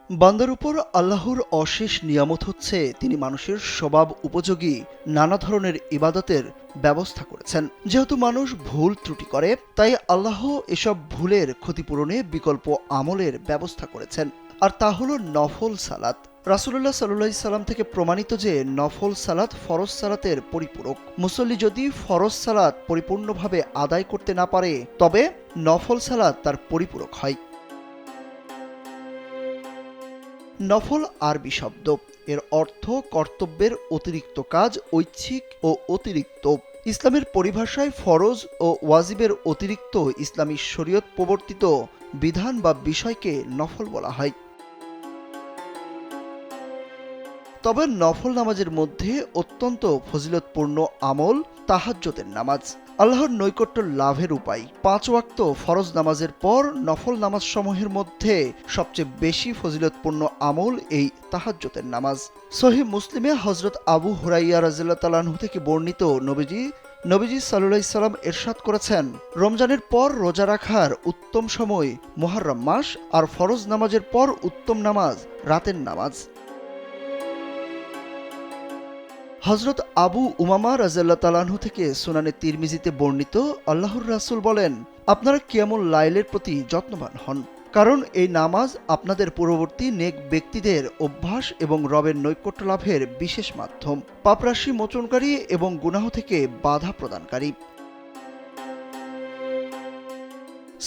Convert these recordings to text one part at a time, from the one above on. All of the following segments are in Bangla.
বান্দার উপর আল্লাহর অশেষ নিয়ামত হচ্ছে তিনি মানুষের স্বভাব উপযোগী নানা ধরনের ইবাদতের ব্যবস্থা করেছেন। যেহেতু মানুষ ভুল ত্রুটি করে, তাই আল্লাহ এসব ভুলের ক্ষতিপূরণে বিকল্প আমলের ব্যবস্থা করেছেন, আর তা হলো নফল সালাত। রাসূলুল্লাহ সাল্লাল্লাহু আলাইহি সাল্লাম থেকে প্রমাণিত যে নফল সালাত ফরজ সালাতের পরিপূরক। মুসল্লি যদি ফরজ সালাত পরিপূর্ণভাবে আদায় করতে না পারে, তবে নফল সালাত তার পরিপূরক হয়। নফল আরবি শব্দ, এর অর্থ কর্তব্যের অতিরিক্ত কাজ, ঐচ্ছিক ও অতিরিক্ত। ইসলামের পরিভাষায় ফরজ ও ওয়াজিবের অতিরিক্ত ইসলামী শরীয়ত প্রবর্তিত বিধান বা বিষয়কে নফল বলা হয়। তবে নফল নামাজের মধ্যে অত্যন্ত ফজিলতপূর্ণ আমল তাহাজ্জুদের নামাজ। আল্লাহর নৈকট্য লাভের উপায়। ৫ ওয়াক্ত ফরজ নামাজের পর নফল নামাজ সমূহের মধ্যে সবচেয়ে বেশি ফজিলতপূর্ণ আমল এই তাহাজ্জুদের নামাজ। সহিহ মুসলিমে হযরত আবু হুরাইরা রাদিয়াল্লাহু তাআলা আনহু থেকে বর্ণিত নবীজি সাল্লাল্লাহু আলাইহি সাল্লাম ইরশাদ করেছেন, রমজানের পর রোজা রাখার উত্তম সময় মুহররম মাস, আর ফরজ নামাজের পর উত্তম নামাজ রাতের নামাজ। হযরত আবু উমামা রাদিয়াল্লাহু তাআলা আনহু থেকে সুনানে তিরমিজিতে বর্ণিত, আল্লাহর রাসূল বলেন, আপনারা কিয়ামুল লাইলের প্রতি যত্নবান হন, কারণ এই নামাজ আপনাদের পূর্ববর্তী নেক ব্যক্তিদের অভ্যাস এবং রবের নৈকট্য লাভের বিশেষ মাধ্যম, পাপরাশি মোচনকারী এবং গুনাহ থেকে বাধা প্রদানকারী।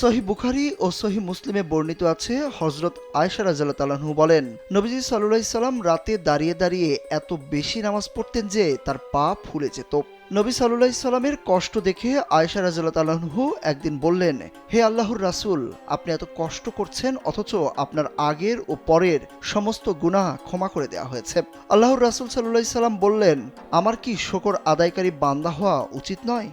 সহিহ বুখারী ও সহিহ মুসলিমে বর্ণিত আছে, হযরত আয়েশা রাদিয়াল্লাহু তাআলা আনহা বলেন, নবীজি সাল্লাল্লাহু আলাইহি সাল্লাম রাতে দাঁড়িয়ে দাঁড়িয়ে এত বেশি নামাজ পড়তেন যে তার পা ফুলে যেত। নবী সাল্লাল্লাহু আলাইহি সাল্লামের কষ্ট দেখে আয়েশা রাদিয়াল্লাহু তাআলা আনহা একদিন বললেন, হে আল্লাহর রাসূল, আপনি এত কষ্ট করছেন অথচ আপনার আগের ও পরের সমস্ত গুনাহ ক্ষমা করে দেওয়া হয়েছে। আল্লাহর রাসূল সাল্লাল্লাহু আলাইহি সাল্লাম বললেন, আমার কি শুকর আদায়কারী বান্দা হওয়া উচিত নয়?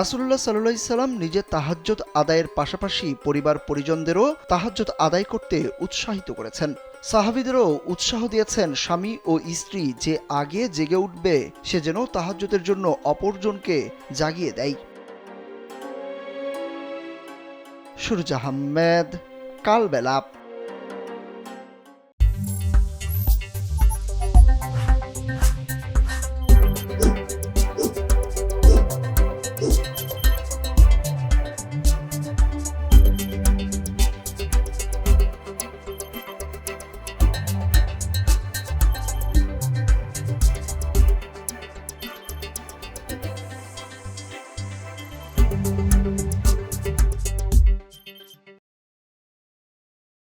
রাসূলুল্লাহ সাল্লাল্লাহু আলাইহি সাল্লাম নিজে তাহাজ্জুদ আদায়ের পাশাপাশি পরিবার পরিজনদেরও তাহাজ্জুদ আদায় করতে উৎসাহিত করেছেন। সাহাবীদেরও উৎসাহ দিয়েছেন, স্বামী ও স্ত্রী যে আগে জেগে উঠবে সে যেন তাহাজ্জুদের জন্য অপরজনকে জাগিয়ে দেয়। সুরজ আহমেদ, কালবেলা।